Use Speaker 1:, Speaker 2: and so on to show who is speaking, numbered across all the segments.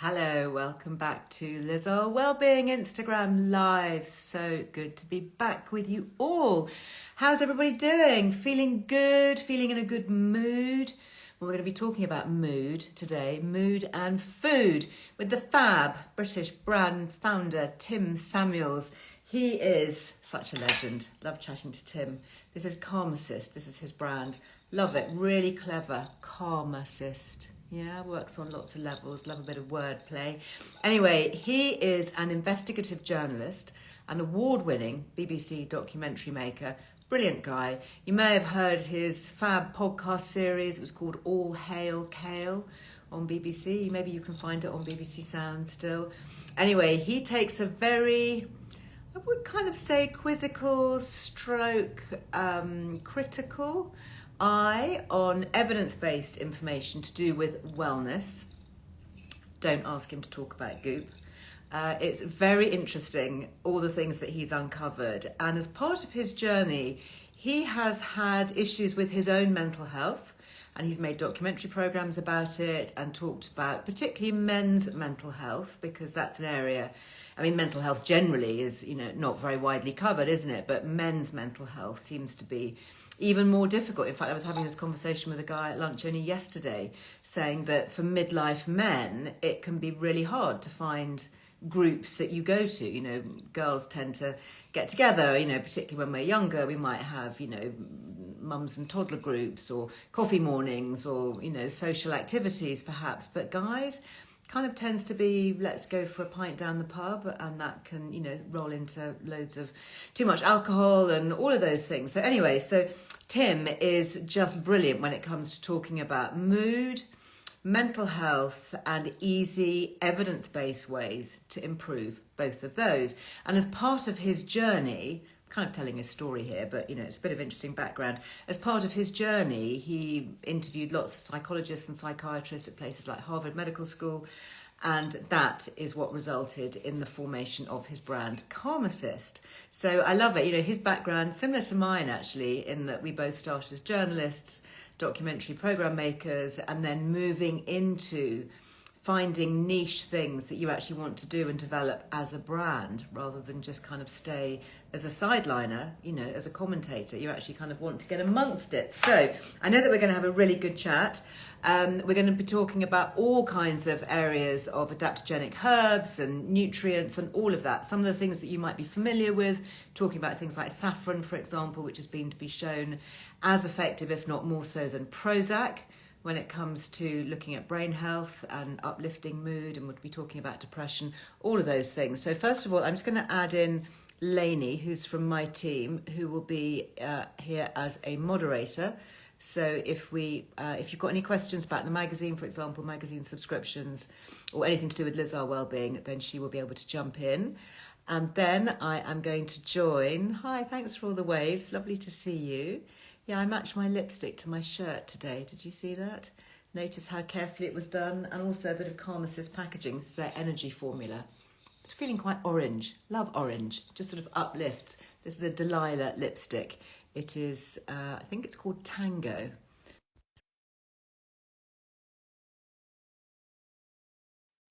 Speaker 1: Hello, welcome back to Earle Wellbeing Instagram Live. So good to be back with you all. How's everybody doing? Feeling good? Feeling in a good mood? Well, we're going to be talking about mood today, mood and food, with the fab British brand founder, Tim Samuels. He is such a legend. Love chatting to Tim. This is Karmacist. This is his brand. Love it. Really clever. Karmacist. Yeah, works on lots of levels. Love a bit of wordplay. Anyway, he is an investigative journalist, an award-winning BBC documentary maker. Brilliant guy. You may have heard his fab podcast series. It was called All Hail Kale on BBC. Maybe you can find it on BBC Sound still. Anyway, he takes a very, I would kind of say, quizzical stroke critical eye on evidence-based information to do with wellness. Don't ask him to talk about goop. It's very interesting, all the things that he's uncovered. And as part of his journey, he has had issues with his own mental health, and he's made documentary programs about it and talked about particularly men's mental health, because that's an area, I mean, mental health generally is, not very widely covered, isn't it? But men's mental health seems to be even more difficult. In fact, I was having this conversation with a guy at lunch only yesterday, saying that for midlife men, it can be really hard to find groups that you go to. Girls tend to get together, particularly when we're younger. We might have, mums and toddler groups or coffee mornings or, social activities perhaps. But guys, kind of tends to be, let's go for a pint down the pub, and that can, roll into loads of too much alcohol and all of those things. So anyway, Tim is just brilliant when it comes to talking about mood, mental health, and easy evidence-based ways to improve both of those. And as part of his journey, kind of telling his story here, but it's a bit of interesting background. As part of his journey, he interviewed lots of psychologists and psychiatrists at places like Harvard Medical School, and that is what resulted in the formation of his brand Karmacist. So I love it. His background similar to mine actually, in that we both started as journalists, documentary program makers, and then moving into finding niche things that you actually want to do and develop as a brand, rather than just kind of stay as a sideliner, as a commentator. You actually kind of want to get amongst it. So I know that we're going to have a really good chat. We're going to be talking about all kinds of areas of adaptogenic herbs and nutrients and all of that. Some of the things that you might be familiar with, talking about things like saffron, for example, which has been to be shown as effective, if not more so, than Prozac when it comes to looking at brain health and uplifting mood, and we'll be talking about depression, all of those things. So first of all, I'm just going to add in Lainey, who's from my team, who will be here as a moderator. So if you've got any questions about the magazine, for example, magazine subscriptions, or anything to do with Earle Wellbeing, then she will be able to jump in. And then I am going to join. Hi, thanks for all the waves. Lovely to see you. Yeah, I matched my lipstick to my shirt today. Did you see that? Notice how carefully it was done, and also a bit of Karmacist packaging. This is their energy formula. It's feeling quite orange. Love orange. Just sort of uplifts. This is a Delilah lipstick. It is, I think it's called Tango.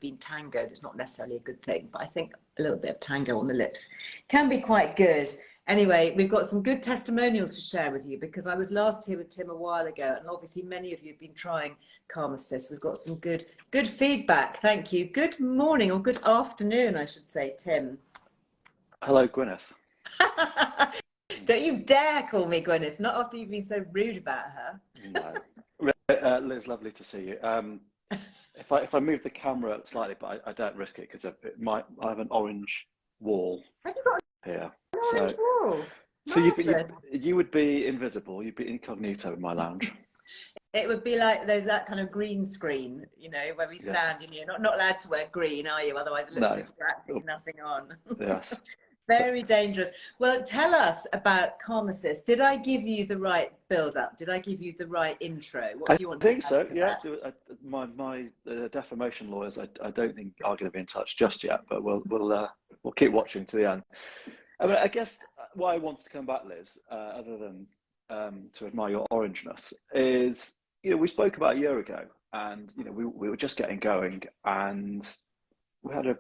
Speaker 1: Being tangoed is not necessarily a good thing, but I think a little bit of tango on the lips can be quite good. Anyway, we've got some good testimonials to share with you, because I was last here with Tim a while ago, and obviously many of you have been trying Karmacist. We've got some good feedback. Thank you. Good morning, or good afternoon, I should say, Tim.
Speaker 2: Hello, Gwyneth.
Speaker 1: Don't you dare call me Gwyneth, not after you've been so rude about her.
Speaker 2: No. Liz, lovely to see you. If I move the camera slightly, but I don't risk it, because I have an orange wall here. So you would be invisible. You'd be incognito in my lounge.
Speaker 1: It would be like that kind of green screen, where we stand, and you're not allowed to wear green, are you? Otherwise it looks like you're absolutely nothing on.
Speaker 2: Yes.
Speaker 1: Very dangerous. Well, tell us about Karmacist. Did I give you the right build-up? Did I give you the right intro? What do you want to
Speaker 2: think so, yeah. My defamation lawyers, I don't think are going to be in touch just yet, but we'll keep watching to the end. I mean, I guess why I wanted to come back, Liz, other than to admire your orangeness, is we spoke about a year ago, and we were just getting going, and we had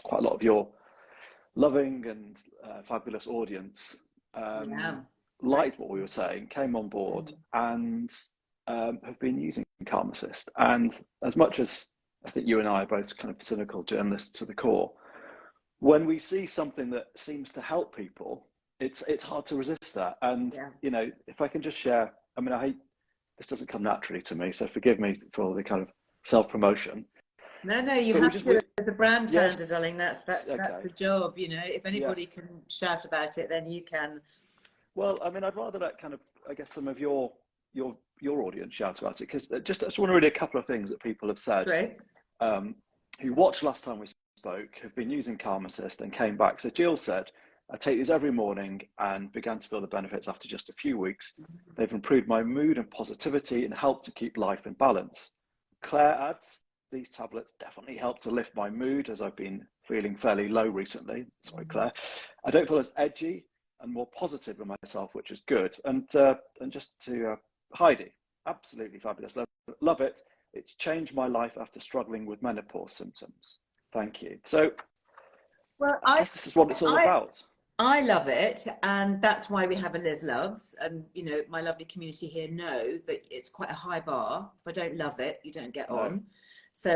Speaker 2: quite a lot of your loving and fabulous audience
Speaker 1: Yeah.
Speaker 2: liked what we were saying, came on board, and have been using Karmacist. And as much as I think you and I are both kind of cynical journalists to the core, when we see something that seems to help people, it's hard to resist that. And if I can just share, I mean, I hate this, doesn't come naturally to me, so forgive me for all the kind of self-promotion.
Speaker 1: No, you
Speaker 2: But
Speaker 1: have to, as a brand
Speaker 2: yes,
Speaker 1: founder, darling. That's
Speaker 2: okay.
Speaker 1: the job. If anybody
Speaker 2: Yes.
Speaker 1: can shout about it, then you can.
Speaker 2: Well, I mean, I'd rather let kind of, I guess, some of your audience shout about it, because I just want to read a couple of things that people have said.
Speaker 1: Great.
Speaker 2: Who watched last time we spoke, have been using Karmacist and came back. So Jill said, I take these every morning and began to feel the benefits after just a few weeks. They've improved my mood and positivity and helped to keep life in balance. Claire adds, these tablets definitely help to lift my mood, as I've been feeling fairly low recently. Sorry, Claire. I don't feel as edgy and more positive in myself, which is good. And just to Heidi, absolutely fabulous. Love it. It's changed my life after struggling with menopause symptoms. Thank you. So, well, I guess this is what it's all about.
Speaker 1: I love it, and that's why we have a Liz Loves. And my lovely community here know that it's quite a high bar. If I don't love it, you don't get on. So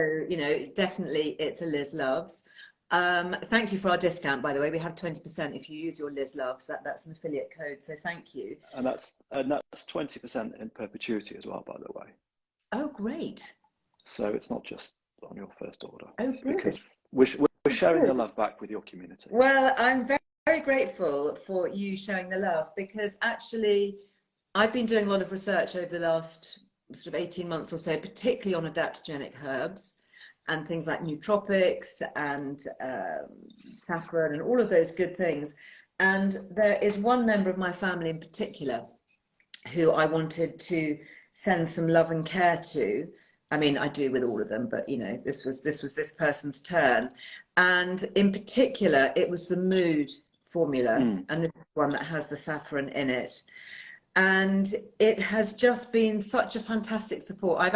Speaker 1: definitely it's a Liz Loves. Thank you for our discount, by the way. We have 20% if you use your Liz Loves. That's an affiliate code, so thank you.
Speaker 2: And that's 20% in perpetuity as well, by the way.
Speaker 1: Oh, great.
Speaker 2: So it's not just on your first order.
Speaker 1: Oh, good.
Speaker 2: Because we're sharing the love back with your community.
Speaker 1: Well, I'm very, very grateful for you showing the love, because actually I've been doing a lot of research over the last sort of 18 months or so, particularly on adaptogenic herbs and things like nootropics and saffron and all of those good things. And there is one member of my family in particular who I wanted to send some love and care to. I mean, I do with all of them, but this was this person's turn. And in particular, it was the mood formula, and this one that has the saffron in it. And it has just been such a fantastic support. I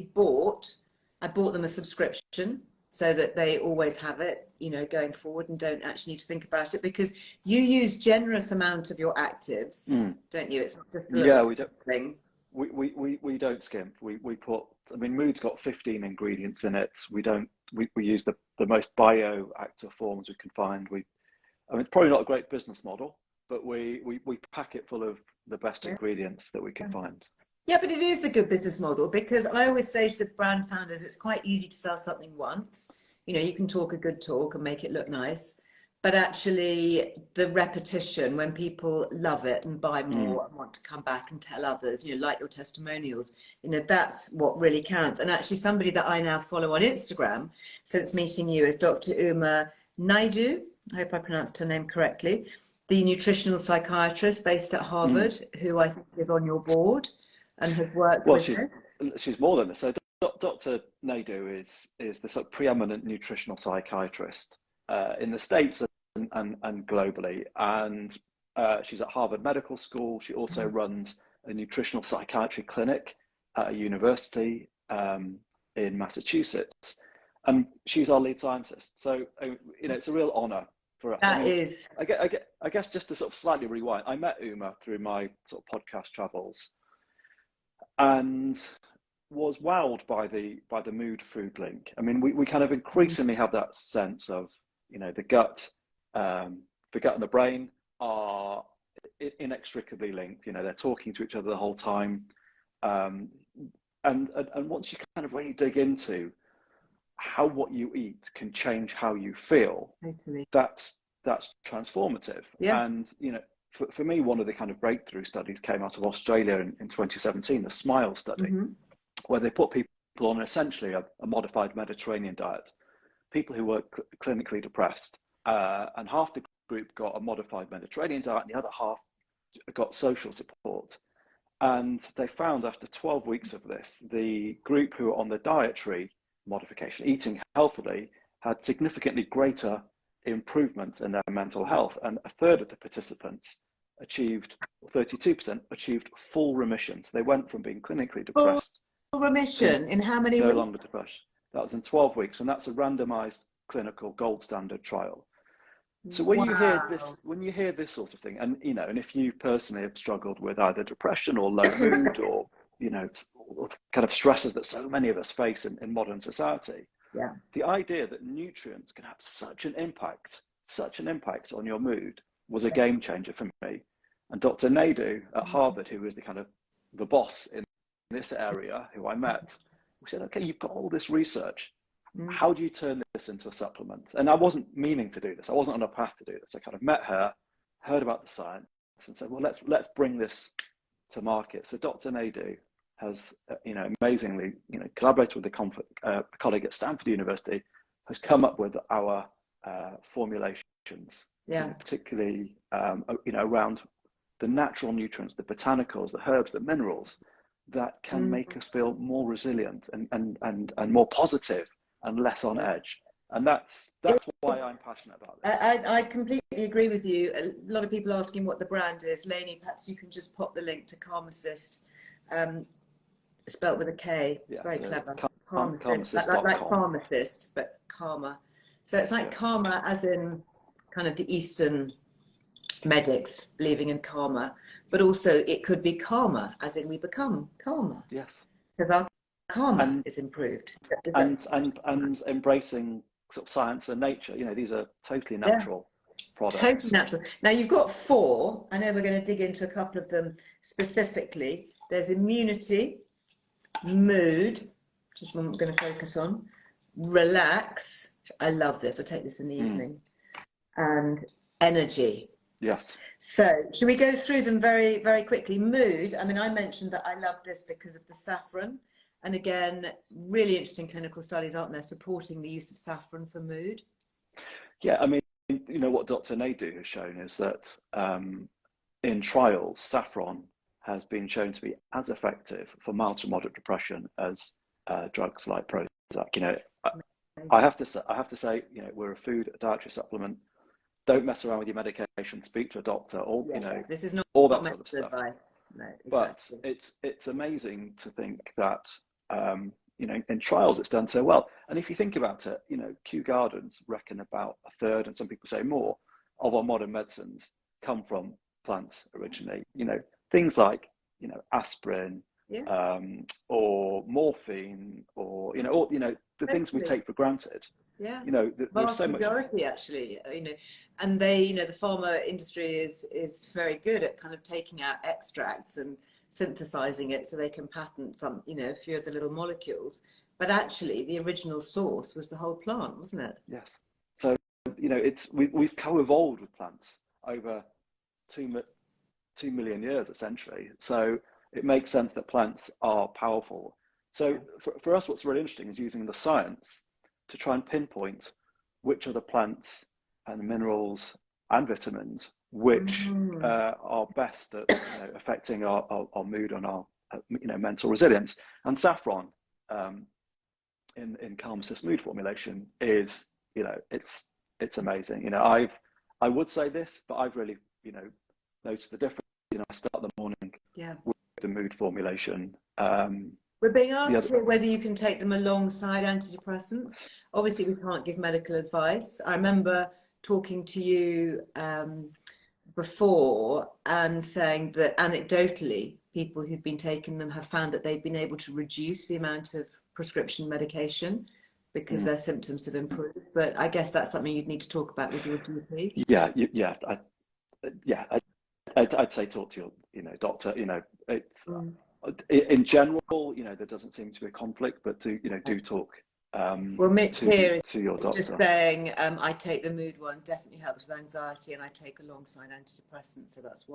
Speaker 1: bought them a subscription so that they always have it, going forward, and don't actually need to think about it, because you use generous amount of your actives, don't you? It's not just a little
Speaker 2: we don't.
Speaker 1: Thing.
Speaker 2: We don't skimp. We put. I mean, Mood's got 15 ingredients in it. We use the most bioactive forms we can find. I mean, it's probably not a great business model, but we pack it full of the best ingredients that we can find.
Speaker 1: Yeah, but it is the good business model, because I always say to the brand founders, it's quite easy to sell something once. You can talk a good talk and make it look nice, but actually the repetition, when people love it and buy more and want to come back and tell others, like your testimonials, that's what really counts. And actually somebody that I now follow on Instagram since meeting you is Dr. Uma Naidu. I hope I pronounced her name correctly. The nutritional psychiatrist based at Harvard, who I think is on your board and has worked with
Speaker 2: she's more than this. So Dr. Naidu is the sort of preeminent nutritional psychiatrist in the States and globally. And she's at Harvard Medical School. She also runs a nutritional psychiatry clinic at a university in Massachusetts. And she's our lead scientist. So, it's a real honor for us. I guess just to sort of slightly rewind, I met Uma through my sort of podcast travels, and was wowed by the mood food link. I mean, we kind of increasingly have that sense of, the gut and the brain are inextricably linked. They're talking to each other the whole time. And once you kind of really dig into how what you eat can change how you feel, that's transformative.
Speaker 1: Yeah.
Speaker 2: And for me, one of the kind of breakthrough studies came out of Australia in 2017, the SMILE study, where they put people on essentially a modified Mediterranean diet, people who were clinically depressed, and half the group got a modified Mediterranean diet and the other half got social support. And they found after 12 weeks of this, the group who were on the dietary modification, eating healthily, had significantly greater improvements in their mental health, and a third of the participants 32% achieved full remission. So they went from being clinically depressed
Speaker 1: remission in how many
Speaker 2: no
Speaker 1: weeks?
Speaker 2: longer depression. That was in 12 weeks, and that's a randomized clinical gold standard trial. So when you hear this sort of thing, and and if you personally have struggled with either depression or low mood or or the kind of stresses that so many of us face in modern society, the idea that nutrients can have such an impact on your mood was a game changer for me. And Dr. Naidu at Harvard, who was the boss in this area, who I met, we said, okay, you've got all this research. How do you turn this into a supplement? And I wasn't meaning to do this. I wasn't on a path to do this. I kind of met her, heard about the science, and said, well, let's bring this to market. So Dr. Naidu has, amazingly, collaborated with a colleague at Stanford University, has come up with our formulations, particularly, around the natural nutrients, the botanicals, the herbs, the minerals that can make us feel more resilient and more positive and less on edge. And that's why I'm passionate about this.
Speaker 1: I completely agree with you. A lot of people asking what the brand is. Lainey, perhaps you can just pop the link to Karmacist, spelt with a K. It's very clever. Karmacist, like pharmacist, but karma. So it's like karma as in kind of the Eastern medics believing in karma, but also it could be karma as in we become karma.
Speaker 2: Yes.
Speaker 1: Because our karma is improved.
Speaker 2: And embracing sort of science and nature. These are totally natural products.
Speaker 1: Totally natural. Now you've got 4. I know we're going to dig into a couple of them specifically. There's immunity, mood, which is what I'm going to focus on, relax. I love this. I take this in the evening. And energy.
Speaker 2: Yes.
Speaker 1: So should we go through them very, very quickly? Mood. I mean, I mentioned that I love this because of the saffron. And again, really interesting clinical studies, aren't there, supporting the use of saffron for mood?
Speaker 2: Yeah, I mean, what Dr. Naidu has shown is that in trials, saffron has been shown to be as effective for mild to moderate depression as drugs like Prozac. I have to say, we're a food dietary supplement. Don't mess around with your medication. Speak to a doctor.
Speaker 1: This is not
Speaker 2: all that sort of stuff.
Speaker 1: Advice. No,
Speaker 2: exactly. But it's amazing to think that in trials it's done so well. And if you think about it, Kew Gardens reckon about a third, and some people say more, of our modern medicines come from plants originally. Things like aspirin, or morphine, or the things we take for granted.
Speaker 1: Yeah,
Speaker 2: there's so
Speaker 1: majority
Speaker 2: much
Speaker 1: actually, and they, the pharma industry is very good at kind of taking out extracts and synthesizing it so they can patent some, a few of the little molecules. But actually, the original source was the whole plant, wasn't it?
Speaker 2: Yes. So we've co-evolved with plants over 2 million years essentially. So it makes sense that plants are powerful. So for us, what's really interesting is using the science to try and pinpoint which are the plants and minerals and vitamins which are best at affecting our mood and our mental resilience. And saffron in Karmacist mood formulation is it's amazing. I would say this, but I've really noticed the difference. I start the morning with the mood formulation.
Speaker 1: We're being asked here whether you can take them alongside antidepressants. Obviously, we can't give medical advice. I remember talking to you before and saying that anecdotally, people who've been taking them have found that they've been able to reduce the amount of prescription medication because their symptoms have improved. But I guess that's something you'd need to talk about with your GP.
Speaker 2: I'd say talk to your doctor. In general, there doesn't seem to be a conflict, but do talk
Speaker 1: Mitch here
Speaker 2: to your doctor.
Speaker 1: Just saying, I take the mood one, definitely helps with anxiety, and I take alongside antidepressants. So that's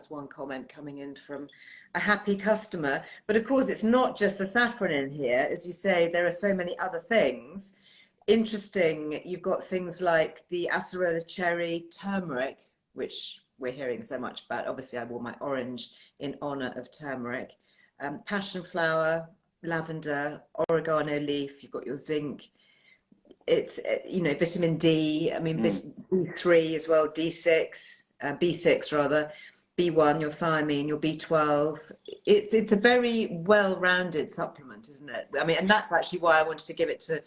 Speaker 1: one comment coming in from a happy customer. But of course, it's not just the saffron in here. As you say, there are so many other things. Interesting, you've got things like the acerola cherry turmeric, which we're hearing so much about. Obviously, I wore my orange in honor of turmeric. Passion flower, lavender, oregano leaf, you've got your zinc. It's, vitamin D, I mean, B3 as well, B6 rather, B1, your thiamine, your B12. It's a very well-rounded supplement, isn't it? I mean, and that's actually why I wanted to give it to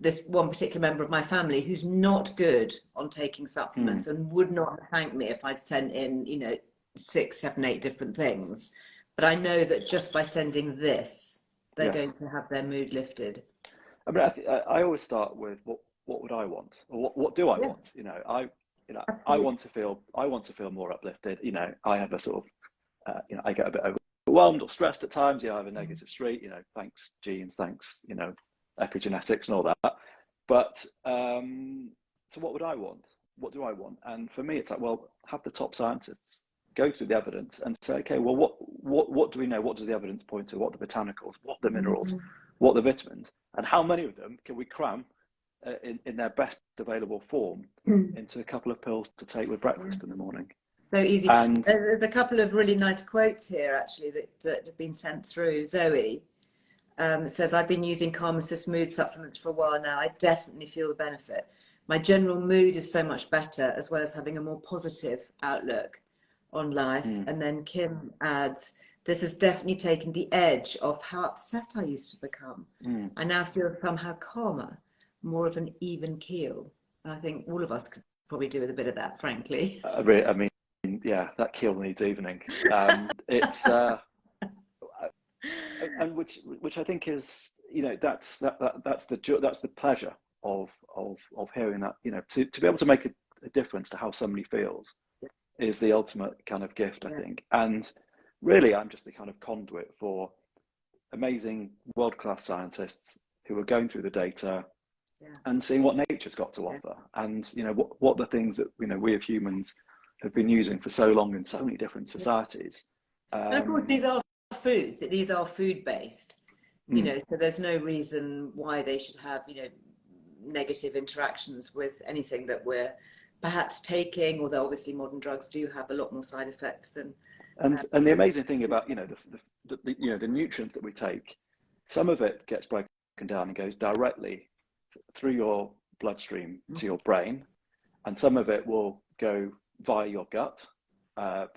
Speaker 1: this one particular member of my family who's not good on taking supplements and would not thank me if I'd sent in, you know, 6, 7, 8 different things. But I know that just by sending this, they're going to have their mood lifted.
Speaker 2: I mean, I always start with what would I want, or what do I want? You know, I want to feel more uplifted. You know, I have a sort of, you know, I get a bit overwhelmed or stressed at times. You know, I have a negative streak. You know, thanks genes, thanks, you know, epigenetics and all that. But so what would I want? What do I want? And for me, it's like, well, have the top scientists go through the evidence and say, okay, well, what do we know? What does the evidence point to? What are the botanicals? What are the minerals? What are the vitamins? And how many of them can we cram in their best available form into a couple of pills to take with breakfast in the morning?
Speaker 1: So easy.
Speaker 2: And
Speaker 1: there's a couple of really nice quotes here, actually, that have been sent through. Zoe says, I've been using Karmacist mood supplements for a while now. I definitely feel the benefit. My general mood is so much better, as well as having a more positive outlook on life. And then Kim adds, this has definitely taken the edge off how upset I used to become. I now feel somehow calmer, more of an even keel. And I think all of us could probably do with a bit of that, frankly.
Speaker 2: I mean, yeah, that keel needs evening. It's and which I think is, you know, that's the pleasure of hearing that, you know, to be able to make a difference to how somebody feels is the ultimate kind of gift, I think. And really, I'm just the kind of conduit for amazing world-class scientists who are going through the data and seeing what nature's got to offer, and, you know, what the things that, you know, we as humans have been using for so long in so many different societies.
Speaker 1: And of course, these are foods. These are food-based, you know, so there's no reason why they should have, you know, negative interactions with anything that we're perhaps taking, although obviously modern drugs do have a lot more side effects than.
Speaker 2: And the amazing thing about, you know, the you know, the nutrients that we take, some of it gets broken down and goes directly through your bloodstream to your brain, and some of it will go via your gut, up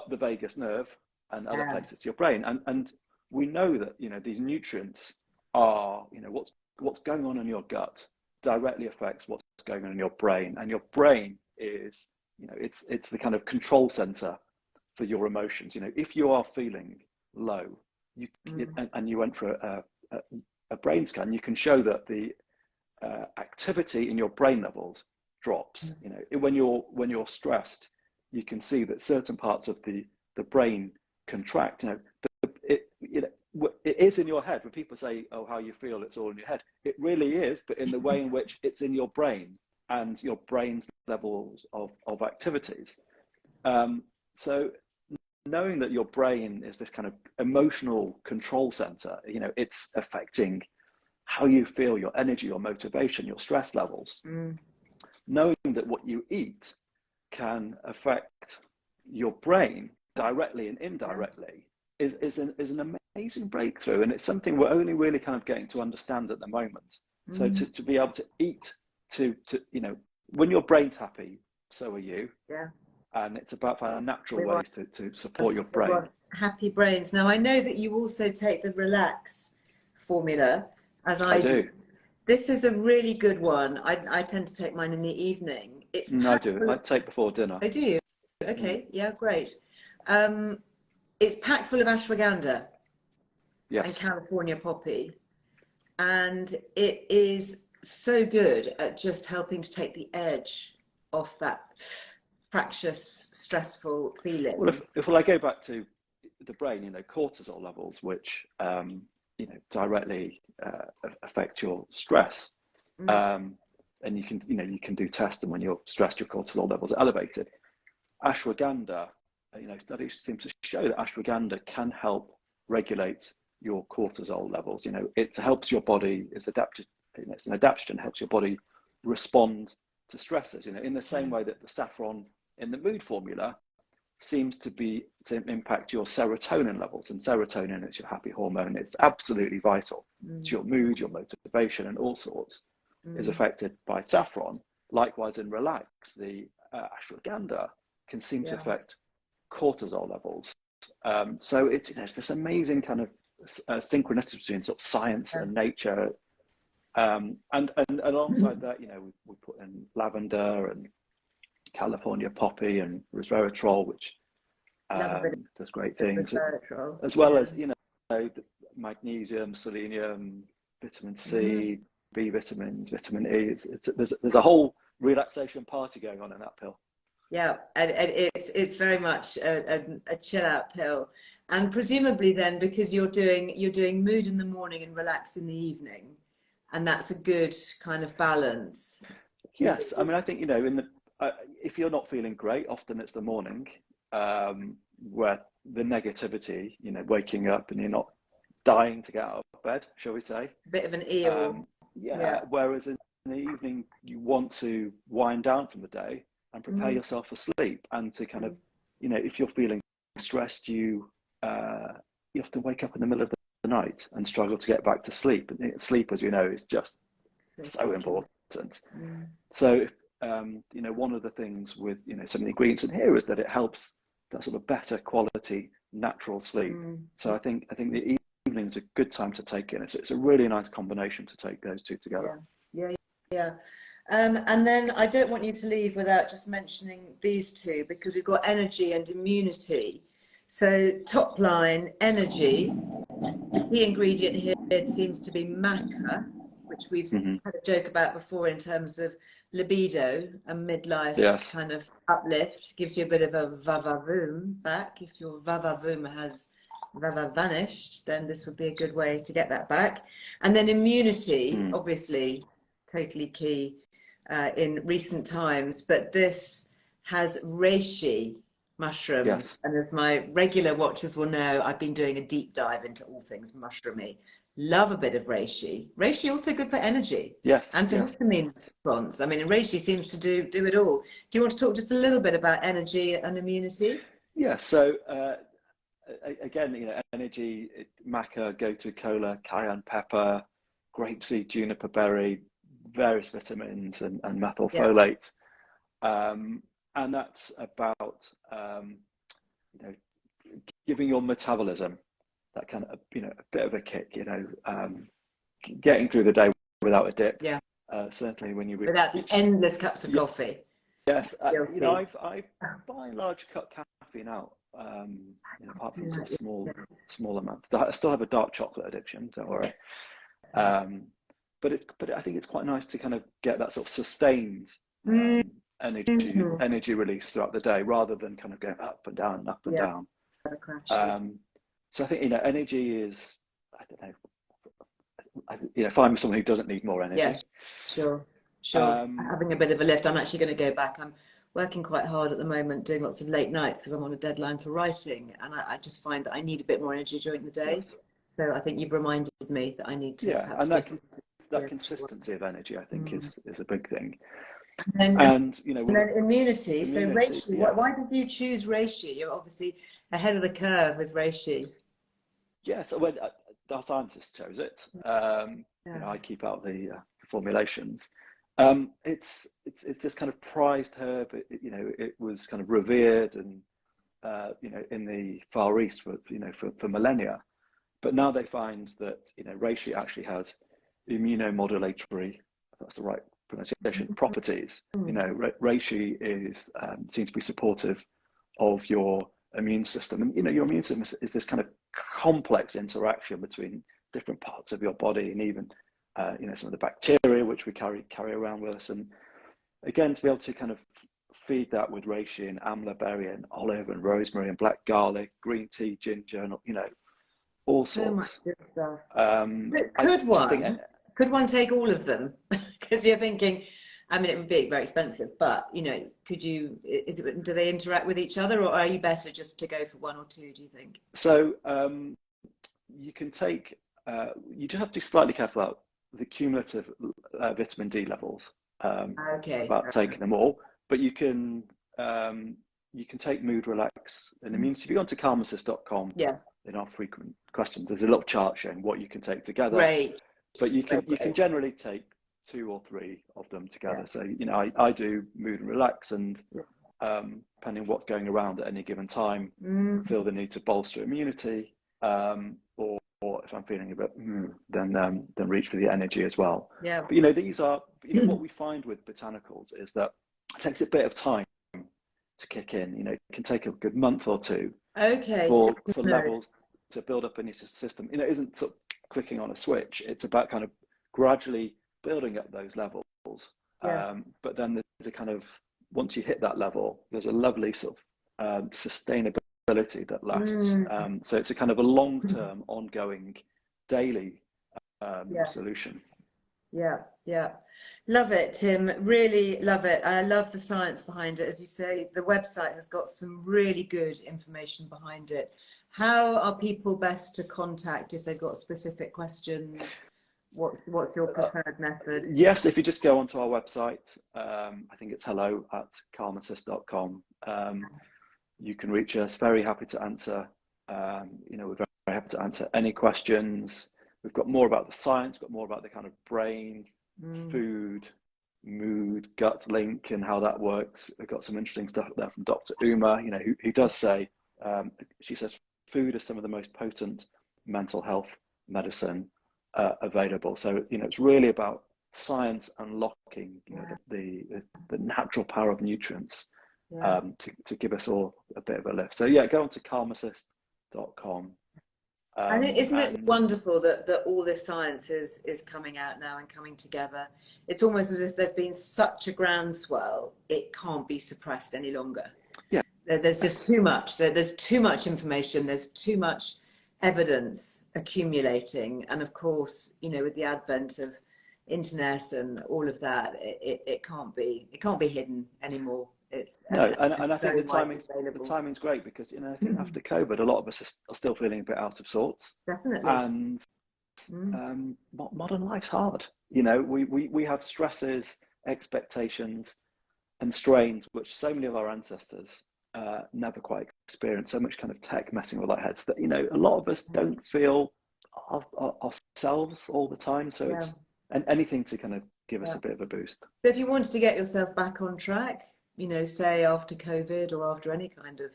Speaker 2: the vagus nerve and other places to your brain. And we know that, you know, these nutrients are, you know, what's going on in your gut directly affects what's going on in your brain, and your brain is, you know, it's the kind of control center for your emotions. You know, if you are feeling low, and you went for a brain scan, you can show that the activity in your brain levels drops. You know, when you're stressed, you can see that certain parts of the brain contract. You know, it is in your head. When people say, "Oh, how you feel," it's all in your head. It really is, but in the way in which it's in your brain and your brain's levels of activities. So knowing that your brain is this kind of emotional control center, you know, it's affecting how you feel, your energy, your motivation, your stress levels. Knowing that what you eat can affect your brain directly and indirectly is an amazing breakthrough, and it's something we're only really kind of getting to understand at the moment. So to be able to eat, to you know, when your brain's happy, so are you. And it's about finding natural ways to support your brain.
Speaker 1: Happy brains. Now, I know that you also take the Relax formula, as I do. This is a really good one. I tend to take mine in the evening.
Speaker 2: I do. I take before dinner.
Speaker 1: I do. Okay. Yeah, great. It's packed full of ashwagandha and California poppy. And it is so good at just helping to take the edge off that fractious, stressful feeling.
Speaker 2: Well, if I go back to the brain, you know, cortisol levels, which you know, directly affect your stress, and you can do tests, and when you're stressed, your cortisol levels are elevated. Ashwagandha, you know, studies seem to show that ashwagandha can help regulate your cortisol levels. You know, it helps your body, it's adapted, you know, it's an adaptation, helps your body respond to stresses. You know, in the same way that the saffron in the mood formula seems to impact your serotonin levels, and serotonin is your happy hormone. It's absolutely vital to your mood, your motivation, and all sorts is affected by saffron. Likewise, in Relax, the ashwagandha can seem to affect cortisol levels. So it's, it's this amazing kind of synchronicity between sort of science and nature. And alongside that, we put in lavender and California poppy and resveratrol, which does great things, as well as the magnesium, selenium, vitamin C, B vitamins, vitamin E. There's a whole relaxation party going on in that pill.
Speaker 1: Yeah, and it's very much a chill out pill, and presumably then, because you're doing mood in the morning and relax in the evening, and that's a good kind of balance.
Speaker 2: Yes, I mean, I think if you're not feeling great, often it's the morning where the negativity, waking up and you're not dying to get out of bed, shall we say?
Speaker 1: A bit of an eel.
Speaker 2: Whereas in the evening you want to wind down from the day and prepare yourself for sleep, and to kind of, if you're feeling stressed, you often wake up in the middle of the night and struggle to get back to sleep. And sleep, as you know, is just so important. So, one of the things with, some of the ingredients in here is that it helps that sort of better quality natural sleep. So I think the evening's a good time to take it. It's a really nice combination to take those two together.
Speaker 1: Yeah. And then I don't want you to leave without just mentioning these two, because we've got energy and immunity. So top line, energy, the ingredient here, it seems to be maca, which we've had a joke about before in terms of libido and midlife kind of uplift. Gives you a bit of a vavavoom back. If your vavavoom has vanished, then this would be a good way to get that back. And then immunity, obviously, totally key in recent times, but this has reishi mushrooms, and as my regular watchers will know, I've been doing a deep dive into all things mushroomy. Love a bit of reishi. Reishi also good for energy, and for histamine response. I mean, reishi seems to do it all. Do you want to talk just a little bit about energy and immunity?
Speaker 2: Yeah. So again, energy, maca, gotu kola, cayenne pepper, grapeseed, juniper berry, various vitamins and methylfolate, and that's about giving your metabolism that kind of a bit of a kick, getting through the day without a dip. Certainly when you
Speaker 1: without the endless cups of coffee.
Speaker 2: Yes, I by and large cut caffeine out, apart from sort of small amounts. I still have a dark chocolate addiction, don't worry. But I think it's quite nice to kind of get that sort of sustained energy release throughout the day, rather than kind of going up and down, up and down. So I think energy is, I don't know, find someone who doesn't need more energy.
Speaker 1: Yes, sure. Having a bit of a lift. I'm actually going to go back. I'm working quite hard at the moment, doing lots of late nights because I'm on a deadline for writing, and I just find that I need a bit more energy during the day. So I think you've reminded me that I need to.
Speaker 2: And that consistency of energy, I think, is a big thing.
Speaker 1: And then immunity. So reishi.
Speaker 2: Yes.
Speaker 1: Why did you choose reishi? You're obviously ahead of the curve with reishi.
Speaker 2: Yes, our scientists chose it. I keep out the formulations. It's this kind of prized herb. It was kind of revered and in the Far East for millennia. But now they find that reishi actually has immunomodulatory, if that's the right pronunciation, properties. Reishi is seems to be supportive of your immune system, and your immune system is this kind of complex interaction between different parts of your body, and even some of the bacteria which we carry around with us. And again, to be able to kind of feed that with reishi and amla berry and olive and rosemary and black garlic, green tea, ginger, and all sorts.
Speaker 1: So much good stuff. Could one take all of them? Because you're thinking, I mean, it would be very expensive, but could you? Do they interact with each other, or are you better just to go for one or two? Do you think?
Speaker 2: So you can take. You just have to be slightly careful about the cumulative vitamin D levels. About taking them all, but you can take Mood Relax and Immunity. If you go onto Karmacist.com, in our frequent questions, there's a little chart showing what you can take together.
Speaker 1: Great.
Speaker 2: But you can generally take 2 or 3 of them together. So I do Mood and Relax, and depending on what's going around at any given time, feel the need to bolster immunity, or if I'm feeling a bit, then reach for the energy as well.
Speaker 1: Yeah.
Speaker 2: But these are, what we find with botanicals is that it takes a bit of time to kick in. It can take a good month or two.
Speaker 1: Okay.
Speaker 2: For levels to build up in your system. It isn't sort of clicking on a switch. It's about kind of gradually building up those levels.
Speaker 1: Yeah.
Speaker 2: But then there's a kind of, once you hit that level, there's a lovely sort of sustainability that lasts. So it's a kind of a long-term, ongoing, daily solution.
Speaker 1: Yeah. Love it, Tim. Really love it. I love the science behind it. As you say, the website has got some really good information behind it. How are people best to contact if they've got specific questions? What's your preferred method?
Speaker 2: Yes, if you just go onto our website, I think it's hello@karmacist.com. You can reach us. Very happy to answer. We're very happy to answer any questions. We've got more about the science, got more about the kind of brain, food, mood, gut link and how that works. We've got some interesting stuff there from Dr. Uma, who does say, she says, food is some of the most potent mental health medicine available. So, it's really about science unlocking, the natural power of nutrients to give us all a bit of a lift. So, go on to karmacist.com.
Speaker 1: And isn't it wonderful that all this science is coming out now and coming together? It's almost as if there's been such a groundswell, it can't be suppressed any longer.
Speaker 2: Yeah.
Speaker 1: There's just too much. There's too much information. There's too much evidence accumulating. And of course, with the advent of internet and all of that, it can't be hidden anymore.
Speaker 2: And I think the timing's great because I think after COVID, a lot of us are still feeling a bit out of sorts.
Speaker 1: Definitely.
Speaker 2: And modern life's hard. We have stresses, expectations, and strains which so many of our ancestors never quite experienced. So much kind of tech messing with our heads that a lot of us don't feel ourselves all the time. So it's anything to kind of give us a bit of a boost.
Speaker 1: So if you wanted to get yourself back on track, say after COVID or after any kind of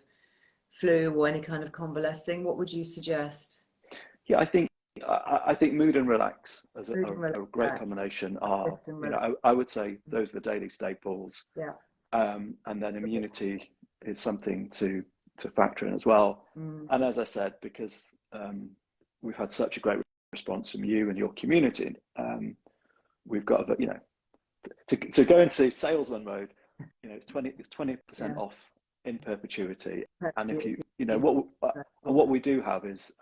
Speaker 1: flu or any kind of convalescing, what would you suggest?
Speaker 2: Yeah, I think mood and relax as a great combination are, I would say those are the daily staples.
Speaker 1: Yeah.
Speaker 2: And then immunity is something to factor in as well. And as I said, because we've had such a great response from you and your community, we've got to go into salesman mode. It's 20% off in perpetuity. And if what we do have is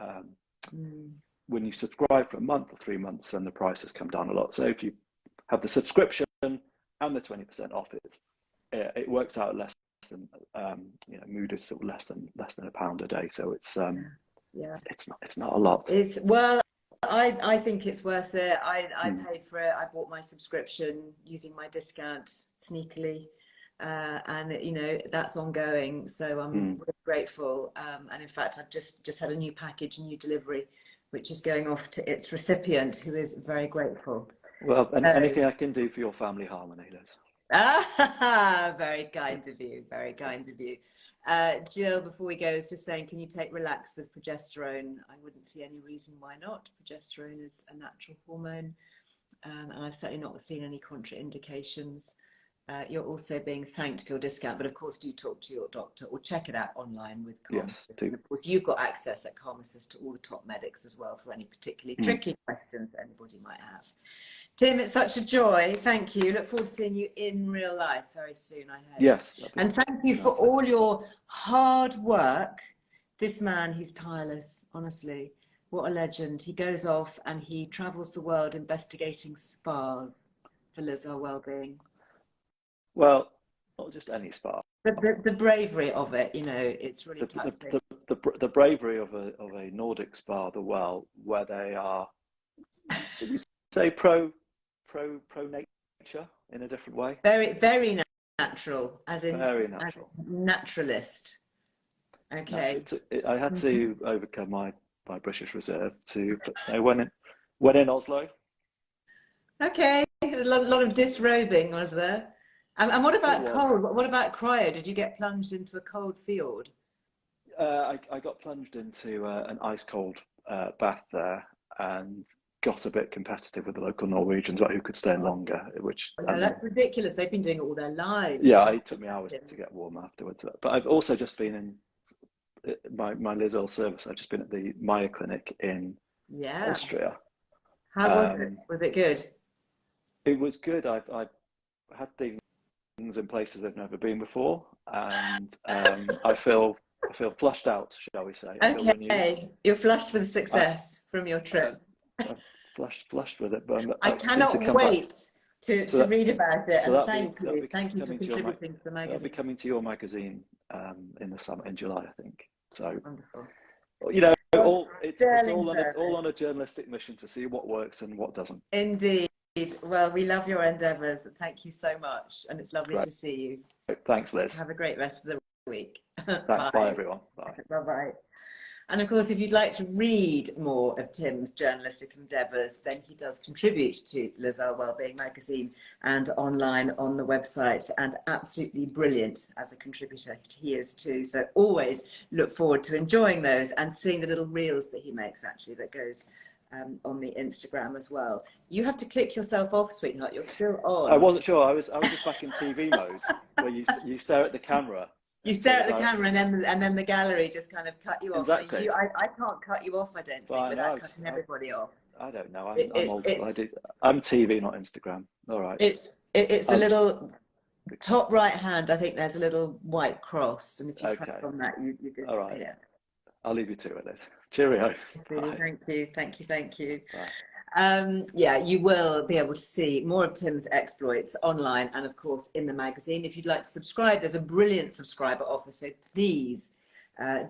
Speaker 2: when you subscribe for a month or 3 months, then the price has come down a lot. So if you have the subscription and the 20% off it works out less than mood is sort of less than £1 a day. So it's not a lot.
Speaker 1: I think it's worth it. I paid for it. I bought my subscription using my discount sneakily. And that's ongoing, so I'm really grateful, and in fact I've just had a new package, a new delivery, which is going off to its recipient, who is very grateful.
Speaker 2: Well, and anything I can do for your family harmony, Liz.
Speaker 1: Very kind of you, very kind of you. Jill, before we go, is just saying, can you take relax with progesterone? I wouldn't see any reason why not. Progesterone is a natural hormone, and I've certainly not seen any contraindications. You're also being thanked for your discount, but of course do talk to your doctor or check it out online with Karmacist.
Speaker 2: Yes, do.
Speaker 1: Of course, you've got access at Karmacist to all the top medics as well for any particularly tricky questions that anybody might have. Tim, it's such a joy. Thank you. Look forward to seeing you in real life very soon, I hope.
Speaker 2: Yes.
Speaker 1: And thank you for all your hard work. This man, he's tireless, honestly. What a legend. He goes off and he travels the world investigating spas for Earle Wellbeing.
Speaker 2: Well, not just any spa.
Speaker 1: The bravery of it, it's really touching.
Speaker 2: The bravery of a Nordic spa, the Well, where they are, should we say pro nature in a different way?
Speaker 1: Very, very natural, as in
Speaker 2: very natural.
Speaker 1: Naturalist. Okay.
Speaker 2: I had to overcome my British reserve when in Oslo.
Speaker 1: Okay, there was a lot of disrobing, was there? And what
Speaker 2: It
Speaker 1: about
Speaker 2: was.
Speaker 1: cold? What about cryo? Did you get plunged into a cold fjord?
Speaker 2: I got plunged into an ice cold bath there and got a bit competitive with the local Norwegians about who could stay in longer. Which
Speaker 1: No, that's ridiculous. They've been doing it all their lives.
Speaker 2: Yeah, it took me hours to get warm afterwards. But I've also just been in my Liz Earle service. I've just been at the Maya Clinic in Austria.
Speaker 1: How was it? Was it good?
Speaker 2: It was good. I've had things in places I've never been before, and I feel flushed out, shall we say? I feel renewed.
Speaker 1: You're flushed with success from your trip.
Speaker 2: I'm flushed with it, but
Speaker 1: I cannot wait to read about it.
Speaker 2: So
Speaker 1: and thank you for contributing to the magazine.
Speaker 2: That'll be coming to your magazine in the summer, in July, I think. So
Speaker 1: wonderful.
Speaker 2: You know, it's all on a journalistic mission to see what works and what doesn't.
Speaker 1: Indeed. Well, we love your endeavours. Thank you so much, and it's lovely to see you.
Speaker 2: Thanks, Liz.
Speaker 1: Have a great rest of the week.
Speaker 2: Thanks. Bye, everyone. Bye.
Speaker 1: Bye-bye. And of course, if you'd like to read more of Tim's journalistic endeavours, then he does contribute to Liz Earle Wellbeing magazine and online on the website, and absolutely brilliant as a contributor he is too. So always look forward to enjoying those and seeing the little reels that he makes actually that goes on the Instagram as well. You have to click yourself off, sweetheart. You're still on.
Speaker 2: I wasn't sure. I was just back in TV mode where you stare at the camera.
Speaker 1: You stare at the camera and then the gallery just kind of cut you off.
Speaker 2: Exactly.
Speaker 1: So I can't cut you off, I don't think, without cutting everybody off.
Speaker 2: I don't know. I'm old school. I'm TV, not Instagram. All right.
Speaker 1: It's a little top right hand. I think there's a little white cross, and if you press on that, you're good to see it.
Speaker 2: I'll leave you to it, Liz. Cheerio.
Speaker 1: Thank you. Yeah, you will be able to see more of Tim's exploits online and, of course, in the magazine. If you'd like to subscribe, there's a brilliant subscriber offer, so please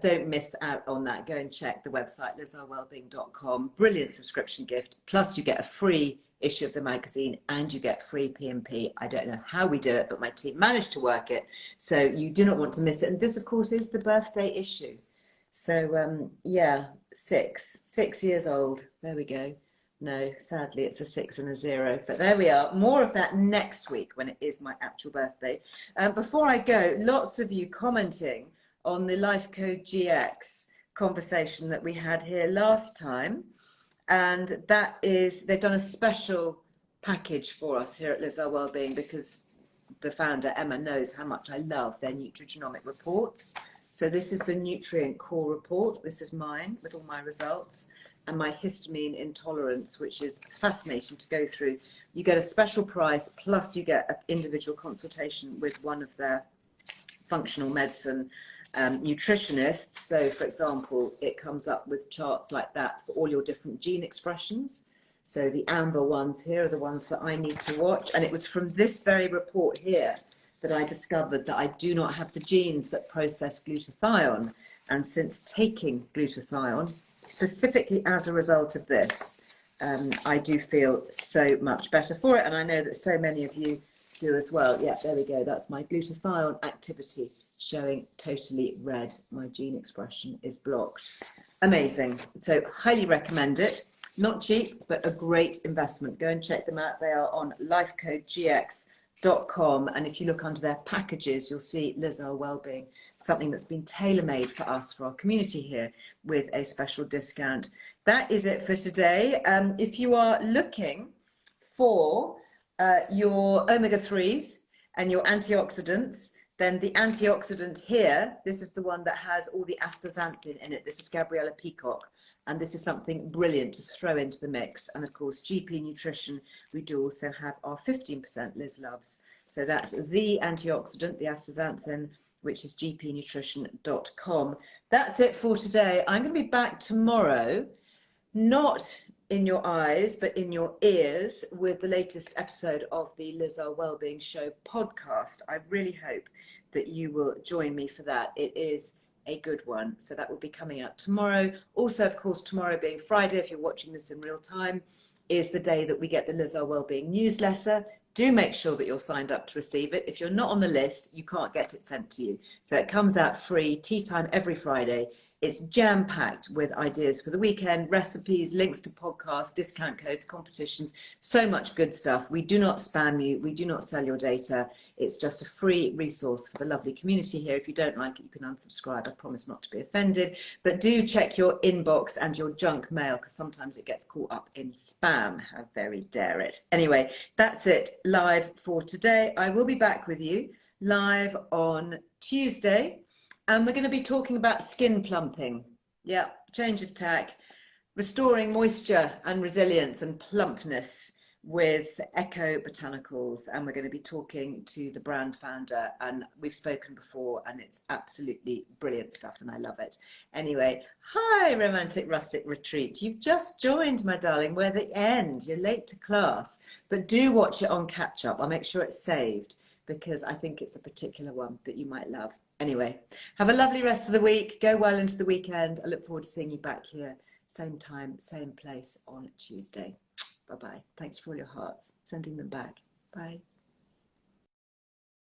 Speaker 1: don't miss out on that. Go and check the website, lizearlewellbeing.com. Brilliant subscription gift. Plus, you get a free issue of the magazine and you get free P&P. I don't know how we do it, but my team managed to work it. So you do not want to miss it. And this, of course, is the birthday issue. So, yeah, 6 years old. There we go. No, sadly, it's a 6 and a 0. But there we are. More of that next week when it is my actual birthday. Before I go, lots of you commenting on the Life Code GX conversation that we had here last time. And that is, they've done a special package for us here at Liz Earle Wellbeing because the founder, Emma, knows how much I love their nutrigenomic reports. So this is the nutrient core report. This is mine with all my results. And my histamine intolerance, which is fascinating to go through. You get a special price, plus you get an individual consultation with one of their functional medicine nutritionists. So, for example, it comes up with charts like that for all your different gene expressions. So the amber ones here are the ones that I need to watch. And it was from this very report here that I discovered that I do not have the genes that process glutathione. And since taking glutathione, specifically as a result of this, I do feel so much better for it, and I know that so many of you do as well. Yeah, there we go. That's my glutathione activity showing totally red. My gene expression is blocked. Amazing. So highly recommend it. Not cheap, but a great investment. Go and check them out. They are on lifecodegx.com, and if you look under their packages, you'll see Liz Earle Wellbeing, something that's been tailor-made for us, for our community here, with a special discount. That is it for today. If you are looking for your omega-3s and your antioxidants, then the antioxidant here, this is the one that has all the astaxanthin in it. This is Gabriella Peacock. And this is something brilliant to throw into the mix. And of course, GP Nutrition, we do also have our 15% Liz loves. So that's the antioxidant, the astaxanthin, which is gpnutrition.com. That's it for today. I'm going to be back tomorrow, not in your eyes, but in your ears, with the latest episode of the Liz Earle Wellbeing Show podcast. I really hope that you will join me for that. It is a good one. So that will be coming out tomorrow. Also, of course, tomorrow being Friday, if you're watching this in real time, is the day that we get the Liz Earle Wellbeing newsletter. Do make sure that you're signed up to receive it. If you're not on the list, you can't get it sent to you. So it comes out free, tea time every Friday. It's jam-packed with ideas for the weekend, recipes, links to podcasts, discount codes, competitions, so much good stuff. We do not spam you. We do not sell your data. It's just a free resource for the lovely community here. If you don't like it, you can unsubscribe. I promise not to be offended. But do check your inbox and your junk mail, because sometimes it gets caught up in spam. How very dare it. Anyway, that's it live for today. I will be back with you live on Tuesday, and we're going to be talking about skin plumping. Yeah, change of tack, restoring moisture and resilience and plumpness with Eco Botanicals, and we're going to be talking to the brand founder, and we've spoken before, and it's absolutely brilliant stuff and I love it. Anyway, hi Romantic Rustic Retreat, you've just joined, my darling. We're at the end, you're late to class, but do watch it on catch up. I'll make sure it's saved because I think it's a particular one that you might love. Anyway, have a lovely rest of the week, go well into the weekend. I look forward to seeing you back here same time, same place on Tuesday. Bye-bye. Thanks for all your hearts. Sending them back. Bye.